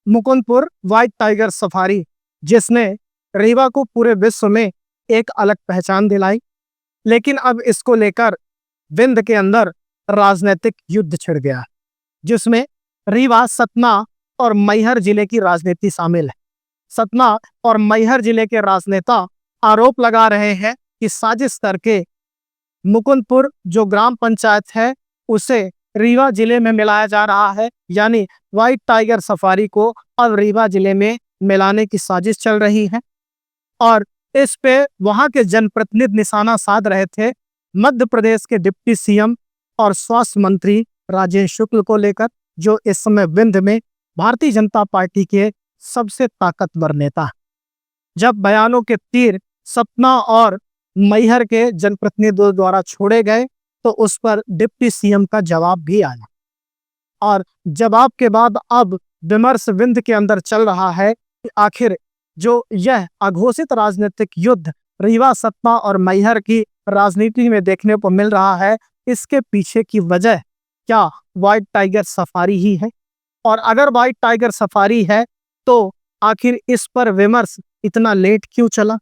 Mukundpur white tiger safari, जिसने रीवा को पूरे विश्व में एक अलग पहचान दिलाई। लेकिन अब इसको लेकर विंध्य के अंदर राजनीतिक युद्ध छिड़ गया, जिसमें रीवा, सतना और मैहर जिले की राजनीति शामिल है। सतना और मैहर जिले के राजनेता आरोप लगा रहे हैं कि साजिश करके मुकुंदपुर जो ग्राम पंचायत है उसे रीवा जिले में मिलाया जा रहा है, यानी व्हाइट टाइगर सफारी को अब रीवा जिले में मिलाने की साजिश चल रही है। और इस पे वहां के जनप्रतिनिधि निशाना साध रहे थे मध्य प्रदेश के डिप्टी सीएम और स्वास्थ्य मंत्री राजेश शुक्ल को लेकर, जो इस समय विंध्य में भारतीय जनता पार्टी के सबसे ताकतवर नेता हैं। जब बयानों के तीर सतना और मैहर के जनप्रतिनिधियों द्वारा छोड़े गए तो उस पर डिप्टी सीएम का जवाब भी आया, और जवाब के बाद अब विमर्श विंध्य के अंदर चल रहा है कि आखिर जो यह अघोषित राजनीतिक युद्ध रीवा, सतना और मैहर की राजनीति में देखने को मिल रहा है, इसके पीछे की वजह क्या व्हाइट टाइगर सफारी ही है? और अगर व्हाइट टाइगर सफारी है तो आखिर इस पर विमर्श इतना लेट क्यों चला?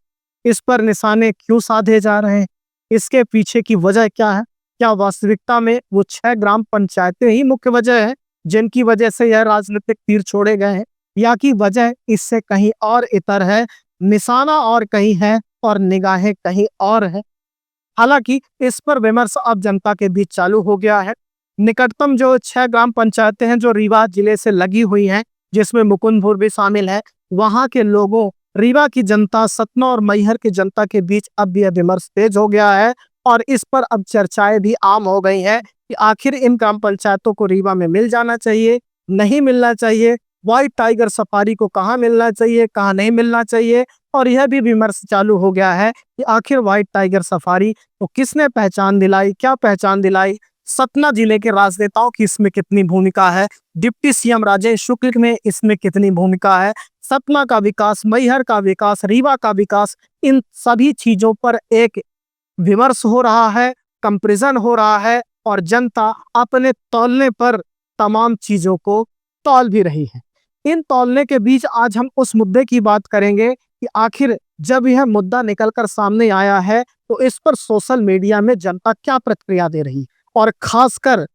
इस पर निशाने क्यों साधे जा रहे हैं? इसके पीछे की वजह क्या है? क्या वास्तविकता में वो 6 ग्राम पंचायतें ही मुख्य वजह है जिनकी वजह से यह राजनीतिक तीर छोड़े गए हैं, या कि वजह इससे कहीं और इतर है, निशाना और कहीं है और निगाहें कहीं और है? हालांकि इस पर विमर्श अब जनता के बीच चालू हो गया है। निकटतम जो 6 ग्राम पंचायतें हैं जो रीवा जिले से लगी हुई हैं, जिसमें मुकुंदपुर भी शामिल है, वहां के लोगों, रीवा की जनता, सतना और मैहर की जनता के बीच अब यह विमर्श तेज हो गया है और इस पर अब चर्चाएं भी आम हो गई हैं कि आखिर इन ग्राम पंचायतों को रीवा में मिल जाना चाहिए, नहीं मिलना चाहिए, व्हाइट टाइगर सफारी को कहाँ मिलना चाहिए, कहाँ नहीं मिलना चाहिए। और यह भी विमर्श चालू हो गया है कि आखिर व्हाइट टाइगर सफारी को किसने पहचान दिलाई, क्या पहचान दिलाई, सतना जिले के राजनेताओं की इसमें कितनी भूमिका है, डिप्टी सीएम राजेश शुक्ल में इसमें कितनी भूमिका है, सतना का विकास, मैहर का विकास, रीवा का विकास, इन सभी चीजों पर एक विमर्श हो रहा है, कंपैरिजन हो रहा है और जनता अपने तौलने पर तमाम चीजों को तौल भी रही है। इन तौलने के बीच आज हम उस मुद्दे की बात करेंगे कि आखिर जब यह मुद्दा निकलकर सामने आया है तो इस पर सोशल मीडिया में जनता क्या प्रतिक्रिया दे रही है, और खासकर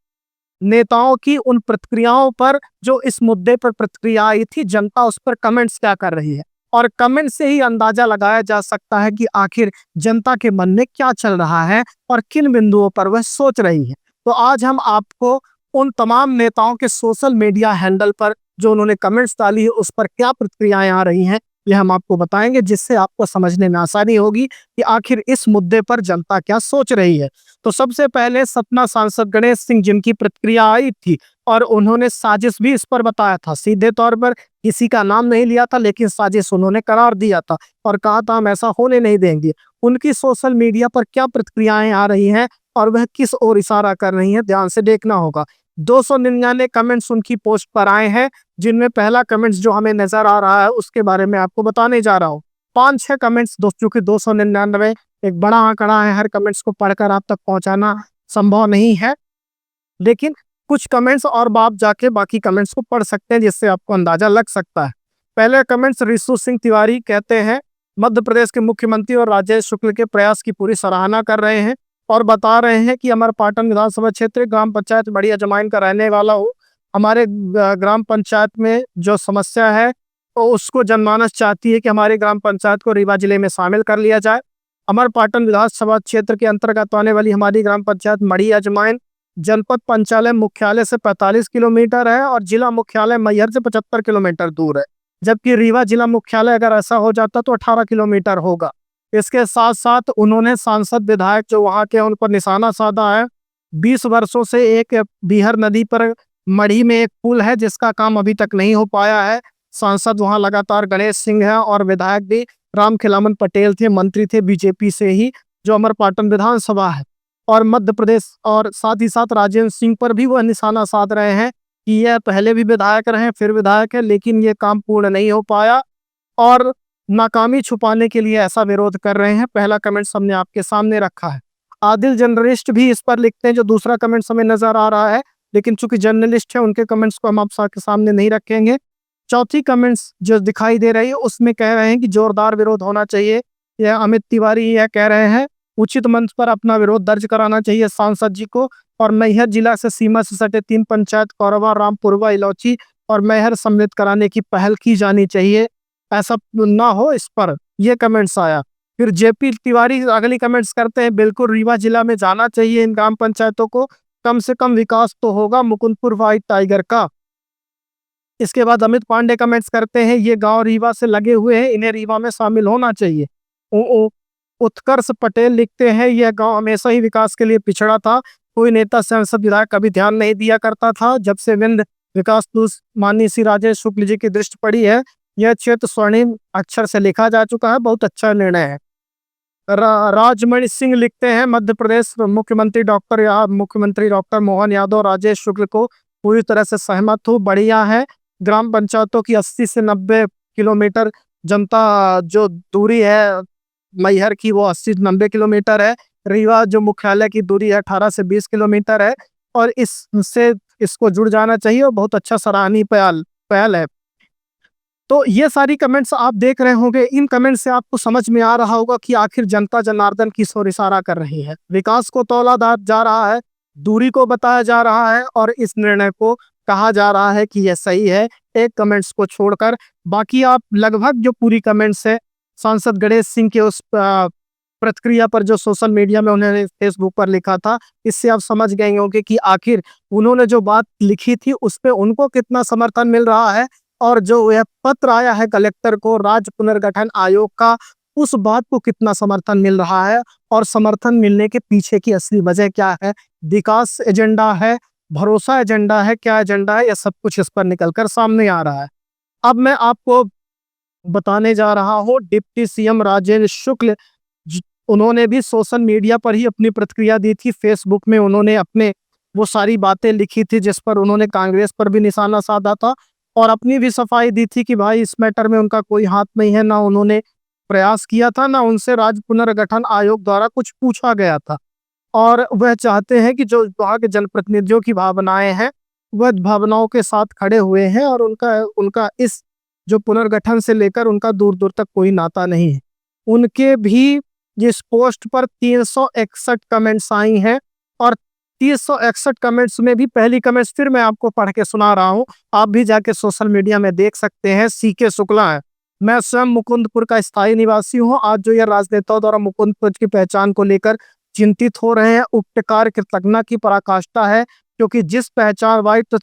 नेताओं की उन प्रतिक्रियाओं पर, जो इस मुद्दे पर प्रतिक्रिया आई थी, जनता उस पर कमेंट्स क्या कर रही है। और कमेंट से ही अंदाजा लगाया जा सकता है कि आखिर जनता के मन में क्या चल रहा है और किन बिंदुओं पर वह सोच रही है। तो आज हम आपको उन तमाम नेताओं के सोशल मीडिया हैंडल पर जो उन्होंने कमेंट्स डाली है उस पर क्या प्रतिक्रियाएं आ रही हैं, यह हम आपको बताएंगे, जिससे आपको समझने में आसानी होगी कि आखिर इस मुद्दे पर जनता क्या सोच रही है। तो सबसे पहले सतना सांसद गणेश सिंह, जिनकी प्रतिक्रिया आई थी और उन्होंने साजिश भी इस पर बताया था, सीधे तौर पर किसी का नाम नहीं लिया था लेकिन साजिश उन्होंने करार दिया था और कहा था हम ऐसा होने नहीं देंगे। उनकी सोशल मीडिया पर क्या प्रतिक्रियाएं आ रही हैं और वह किस ओर इशारा कर रही हैं, ध्यान से देखना होगा। 299 कमेंट्स उनकी पोस्ट पर आए हैं, जिनमें पहला कमेंट्स जो हमें नजर आ रहा है उसके बारे में आपको बताने जा रहा हूँ। 5-6 कमेंट्स दोस्तों की 299 एक बड़ा आंकड़ा है, हर कमेंट्स को पढ़कर आप तक पहुंचाना संभव नहीं है, लेकिन कुछ कमेंट्स और आप जाके बाकी कमेंट्स को पढ़ सकते हैं जिससे आपको अंदाजा लग सकता है। पहले कमेंट्स रिशु सिंह तिवारी कहते हैं, मध्य प्रदेश के मुख्यमंत्री और राजेश शुक्ल के प्रयास की पूरी सराहना कर रहे हैं और बता रहे हैं कि अमरपाटन विधानसभा क्षेत्र ग्राम पंचायत बड़ी अजमाइन का रहने वाला हूँ। हमारे ग्राम पंचायत में जो समस्या है तो उसको जनमानस चाहती है कि हमारे ग्राम पंचायत को रीवा जिले में शामिल कर लिया जाए। अमरपाटन विधानसभा क्षेत्र के अंतर्गत आने वाली हमारी ग्राम पंचायत मड़ी अजमाइन जनपद पंचालय मुख्यालय से 45 किलोमीटर है और जिला मुख्यालय मैहर से 75 किलोमीटर दूर है, जबकि रीवा जिला मुख्यालय अगर ऐसा हो जाता तो 18 किलोमीटर होगा। इसके साथ साथ उन्होंने सांसद विधायक जो वहां के उन पर निशाना साधा है। 20 वर्षों से एक बीहर नदी पर मढ़ी में एक पुल है जिसका काम अभी तक नहीं हो पाया है। सांसद वहां लगातार गणेश सिंह है और विधायक भी राम खिलावन पटेल थे, मंत्री थे बीजेपी से ही, जो अमरपाटन विधानसभा है। और मध्य प्रदेश और साथ ही साथ राजेंद्र सिंह पर भी वह निशाना साध रहे हैं कि यह पहले भी विधायक रहे, फिर विधायक है, लेकिन ये काम पूर्ण नहीं हो पाया और नाकामी छुपाने के लिए ऐसा विरोध कर रहे हैं। पहला कमेंट हमने आपके सामने रखा है। आदिल जर्नलिस्ट भी इस पर लिखते हैं, जो दूसरा कमेंट हमें नजर आ रहा है, लेकिन चूंकि जर्नलिस्ट है उनके कमेंट्स को हम आपके सामने नहीं रखेंगे। चौथी कमेंट्स जो दिखाई दे रही है उसमें कह रहे हैं कि जोरदार विरोध होना चाहिए। यह अमित तिवारी यह कह रहे हैं उचित मंच पर अपना विरोध दर्ज कराना चाहिए सांसद जी को, और मैहर जिला से सीमा से सटे 3 पंचायत कौरवा, रामपुरवा, इलौची और मैहर सम्मिलित कराने की पहल की जानी चाहिए, ऐसा ना हो इस पर यह कमेंट्स आया। फिर जेपी तिवारी अगली कमेंट्स करते हैं बिल्कुल रीवा जिला में जाना चाहिए इन ग्राम पंचायतों को, कम से कम विकास तो होगा मुकुंदपुर व्हाइट टाइगर का। इसके बाद अमित पांडे कमेंट्स करते हैं ये गांव रीवा से लगे हुए हैं, इन्हें रीवा में शामिल होना चाहिए। उत्कर्ष पटेल लिखते हैं यह गांव हमेशा ही विकास के लिए पिछड़ा था, कोई नेता सांसद विधायक कभी ध्यान नहीं दिया करता था, जब से विंध्य विकास दूत माननीय श्री राजेश शुक्ल जी की दृष्टि पड़ी है यह क्षेत्र स्वर्णिम अक्षर से लिखा जा चुका है, बहुत अच्छा निर्णय है। राजमणि सिंह लिखते हैं मध्य प्रदेश मुख्यमंत्री डॉक्टर मोहन यादव राजेश शुक्ल को पूरी तरह से सहमत हूँ, बढ़िया है। ग्राम पंचायतों की 80 से 90 किलोमीटर जनता जो दूरी है मैहर की वो 80 से 90 किलोमीटर है। रीवा जो मुख्यालय की दूरी है 18 से 20 किलोमीटर है, और इससे इसको जुड़ जाना चाहिए और बहुत अच्छा सराहनीय पहल है। तो ये सारी कमेंट्स आप देख रहे होंगे, इन कमेंट से आपको समझ में आ रहा होगा कि आखिर जनता जनार्दन किस ओर इशारा कर रही है। विकास को तौला जा रहा है, दूरी को बताया जा रहा है, और इस निर्णय को कहा जा रहा है कि यह सही है, एक कमेंट्स को छोड़कर। बाकी आप लगभग जो पूरी कमेंट्स है सांसद गणेश सिंह के उस प्रतिक्रिया पर जो सोशल मीडिया में उन्होंने फेसबुक पर लिखा था, इससे आप समझ गए होंगे कि आखिर उन्होंने जो बात लिखी थी उस पर उनको कितना समर्थन मिल रहा है, और जो यह पत्र आया है कलेक्टर को राज्य पुनर्गठन आयोग का, उस बात को कितना समर्थन मिल रहा है, और समर्थन मिलने के पीछे की असली वजह क्या है, विकास एजेंडा है, भरोसा एजेंडा है, क्या एजेंडा है, यह सब कुछ इस पर निकलकर सामने आ रहा है। अब मैं आपको बताने जा रहा हूँ डिप्टी सीएम राजेंद्र शुक्ल, उन्होंने भी सोशल मीडिया पर ही अपनी प्रतिक्रिया दी थी। फेसबुक में उन्होंने अपने वो सारी बातें लिखी थी जिस पर उन्होंने कांग्रेस पर भी निशाना साधा था, और अपनी भी सफाई दी थी कि भाई इस मैटर में उनका कोई हाथ नहीं है, ना उन्होंने प्रयास किया था, ना उनसे राज्य पुनर्गठन आयोग द्वारा कुछ पूछा गया था। और वह चाहते हैं कि जो वहाँ के जनप्रतिनिधियों की भावनाएं हैं वह भावनाओं के साथ खड़े हुए हैं, और उनका उनका इस जो पुनर्गठन से लेकर उनका दूर दूर तक कोई नाता नहीं है। उनके भी इस पोस्ट पर 361 कमेंट्स आई हैं, और 361 कमेंट्स में भी पहली कमेंट्स फिर मैं आपको पढ़ के सुना रहा हूँ, आप भी जाके सोशल मीडिया में देख सकते हैं। सीके शुक्ला है, मैं स्वयं मुकुंदपुर का स्थायी निवासी हूँ। आज जो यह राजनेताओं द्वारा मुकुंदपुर की पहचान को लेकर चिंतित हो रहे हैं, उपकार कृतज्ञता की पराकाष्ठा है, क्योंकि जिस पहचान व्हाइट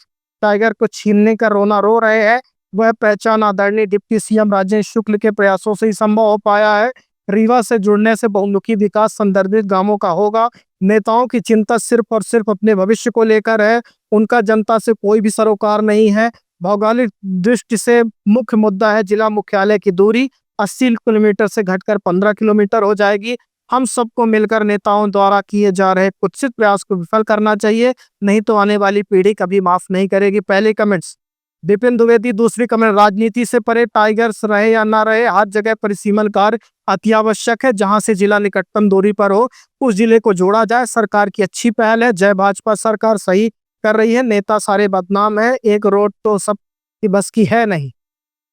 टाइगर को छीनने का रोना रो रहे हैं वह पहचान आदरणीय डिप्टी सीएम राजेंद्र शुक्ल के प्रयासों से ही संभव हो पाया है। रीवा से जुड़ने से बहुमुखी विकास संदर्भित गांवों का होगा। नेताओं की चिंता सिर्फ और सिर्फ अपने भविष्य को लेकर है, उनका जनता से कोई भी सरोकार नहीं है। भौगोलिक दृष्टि से मुख्य मुद्दा है जिला मुख्यालय की दूरी 80 किलोमीटर से घटकर 15 किलोमीटर हो जाएगी। हम सबको मिलकर नेताओं द्वारा किए जा रहे कुत्सित प्रयास को विफल करना चाहिए, नहीं तो आने वाली पीढ़ी कभी माफ नहीं करेगी। पहले कमेंट्स विपिन द्विवेदी, दूसरी कमेंट राजनीति से परे टाइगर्स रहे या ना रहे हर जगह परिसीमन कार्य अति आवश्यक है, जहां से जिला निकटतम दूरी पर हो उस जिले को जोड़ा जाए। सरकार की अच्छी पहल है, जय भाजपा, सरकार सही कर रही है, नेता सारे बदनाम है, एक रोड तो सब की बस की है नहीं।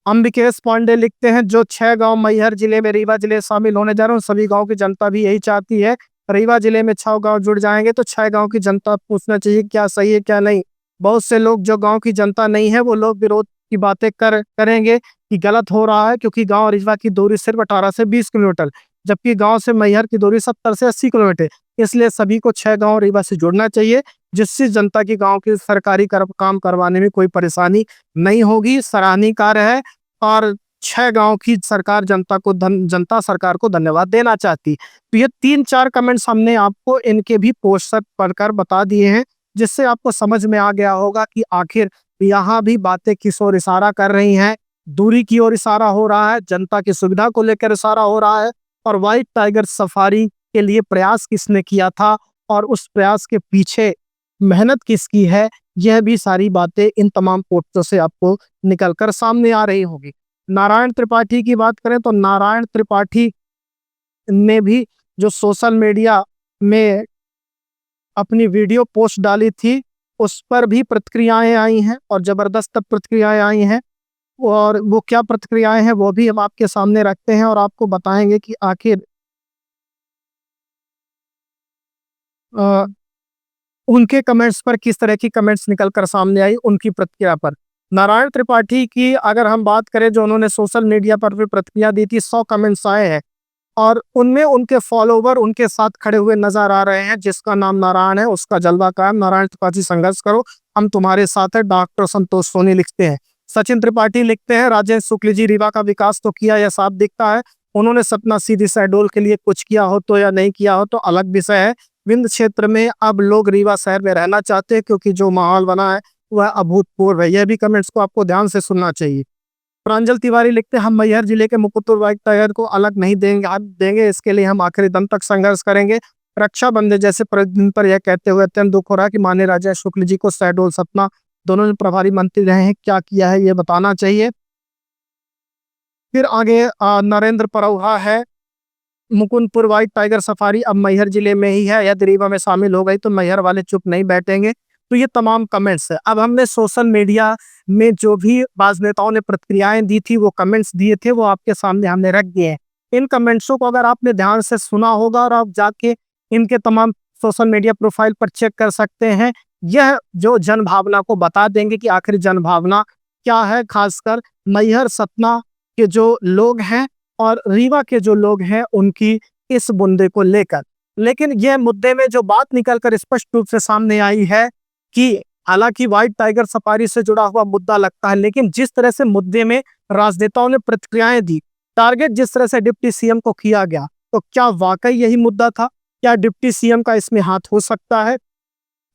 अंबिकेश पांडे लिखते हैं जो 6 गांव मैहर जिले में रीवा जिले शामिल होने जा रहे हैं सभी गांव की जनता भी यही चाहती है। रीवा जिले में 6 गांव जुड़ जाएंगे तो 6 गांव की जनता पूछना चाहिए क्या सही है क्या नहीं। बहुत से लोग जो गांव की जनता नहीं है वो लोग विरोध की बातें करेंगे कि गलत हो रहा है, क्योंकि गांव रीवा की दूरी सिर्फ 18 से 20 किलोमीटर, जबकि गांव से मैहर की दूरी 70 से 80 किलोमीटर। इसलिए सभी को 6 गांव रीवा से जुड़ना चाहिए, जिससे जनता की गांव की सरकारी काम करवाने में कोई परेशानी नहीं होगी। सराहनीय कार्य है, और 6 गांव की सरकार जनता सरकार को धन्यवाद देना चाहती। तो ये 3-4 कमेंट्स हमने आपको इनके भी पोस्ट पढ़कर बता दिए हैं, जिससे आपको समझ में आ गया होगा कि आखिर यहाँ भी बातें किस ओर इशारा कर रही हैं। दूरी की ओर इशारा हो रहा है, जनता की सुविधा को लेकर इशारा हो रहा है, और व्हाइट टाइगर सफारी के लिए प्रयास किसने किया था और उस प्रयास के पीछे मेहनत किसकी है, यह भी सारी बातें इन तमाम पोस्टों से आपको निकलकर सामने आ रही होगी। नारायण त्रिपाठी की बात करें तो नारायण त्रिपाठी ने भी जो सोशल मीडिया में अपनी वीडियो पोस्ट डाली थी उस पर भी प्रतिक्रियाएं आई हैं, और जबरदस्त प्रतिक्रियाएं आई हैं। और वो क्या प्रतिक्रियाएं हैं वो भी हम आपके सामने रखते हैं और आपको बताएंगे कि आखिर अ, उनके कमेंट्स पर किस तरह की कमेंट्स निकल कर सामने आई उनकी प्रतिक्रिया पर। नारायण त्रिपाठी की अगर हम बात करें, जो उन्होंने सोशल मीडिया पर भी प्रतिक्रिया दी थी, 100 कमेंट्स आए हैं और उनमें उनके फॉलोवर उनके साथ खड़े हुए नजर आ रहे हैं। जिसका नाम नारायण है उसका जलवा कायम, नारायण त्रिपाठी संघर्ष करो, हम तुम्हारे साथ है, डॉक्टर संतोष सोनी लिखते हैं। सचिन त्रिपाठी लिखते हैं, राजेंद्र शुक्ल जी रीवा का विकास तो किया, यह साफ दिखता है। उन्होंने सपना सीधी शहडोल के लिए कुछ किया हो तो या नहीं किया हो तो अलग विषय है। विंध्य क्षेत्र में अब लोग रीवा शहर में रहना चाहते हैं क्योंकि जो माहौल बना है वह अभूतपूर्व है। यह भी कमेंट्स को आपको ध्यान से सुनना चाहिए। प्रांजल तिवारी लिखते हैं, हम मैहर जिले के मुकुटपुर वाइट टाइगर को अलग नहीं देंगे, आप देंगे, इसके लिए हम आखिरी दम तक संघर्ष करेंगे। रक्षाबंधन जैसे दिन पर यह कहते हुए अत्यंत दुख हो रहा है कि माननीय राजेंद्र शुक्ल जी को शहडोल सतना दोनों जो प्रभारी मंत्री रहे हैं क्या किया है ये बताना चाहिए। फिर आगे नरेंद्र परौहा है, मुकुंदपुर व्हाइट टाइगर सफारी अब मैहर जिले में ही है, यदि रीवा में शामिल हो गई तो मैहर वाले चुप नहीं बैठेंगे। तो ये तमाम कमेंट्स है। अब हमने सोशल मीडिया में जो भी राजनेताओं ने प्रतिक्रियाएं दी थी, वो कमेंट्स दिए थे, वो आपके सामने हमने रख दिए हैं। इन कमेंट्सों को अगर आपने ध्यान से सुना होगा और आप जाके इनके तमाम सोशल मीडिया प्रोफाइल पर चेक कर सकते हैं, यह जो जन भावना को बता देंगे कि आखिर जन भावना क्या है, खासकर मैहर सतना के जो लोग हैं और रीवा के जो लोग हैं उनकी इस मुद्दे को लेकर। लेकिन यह मुद्दे में जो बात निकलकर स्पष्ट रूप से सामने आई है कि हालांकि व्हाइट टाइगर सफारी से जुड़ा हुआ मुद्दा लगता है, लेकिन जिस तरह से मुद्दे में राजनेताओं ने प्रतिक्रियाएं दी, टारगेट जिस तरह से डिप्टी सीएम को किया गया, तो क्या वाकई यही मुद्दा था? क्या डिप्टी सीएम का इसमें हाथ हो सकता है?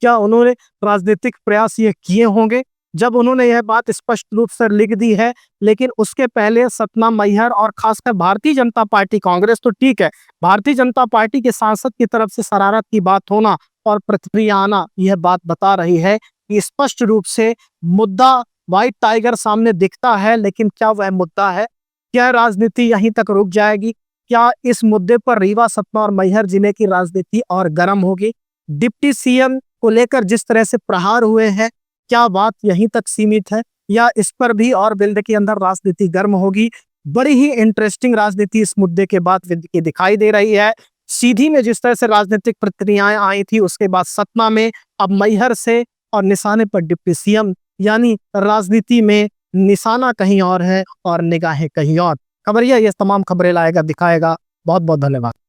क्या उन्होंने राजनीतिक प्रयास ये किए होंगे? जब उन्होंने यह बात स्पष्ट रूप से लिख दी है, लेकिन उसके पहले सतना मैहर और खासकर भारतीय जनता पार्टी, कांग्रेस तो ठीक है, भारतीय जनता पार्टी के सांसद की तरफ से शरारत की बात होना और प्रतिक्रिया आना, यह बात बता रही है कि स्पष्ट रूप से मुद्दा व्हाइट टाइगर सामने दिखता है, लेकिन क्या वह मुद्दा है? क्या राजनीति यहीं तक रुक जाएगी? क्या इस मुद्दे पर रीवा, सतना और मैहर जिले की राजनीति और गर्म होगी? डिप्टी सीएम को लेकर जिस तरह से प्रहार हुए हैं, क्या बात यहीं तक सीमित है या इस पर भी और विंध्य के अंदर राजनीति गर्म होगी? बड़ी ही इंटरेस्टिंग राजनीति इस मुद्दे के बाद विंध्य की दिखाई दे रही है। सीधी में जिस तरह से राजनीतिक प्रतिक्रियाएं आई थी, उसके बाद सतना में, अब मैहर से, और निशाने पर डिप्टी सीएम, यानी राजनीति में निशाना कहीं और है और निगाहें कहीं और। खबरिया ये तमाम खबरें लाएगा, दिखाएगा। बहुत बहुत धन्यवाद।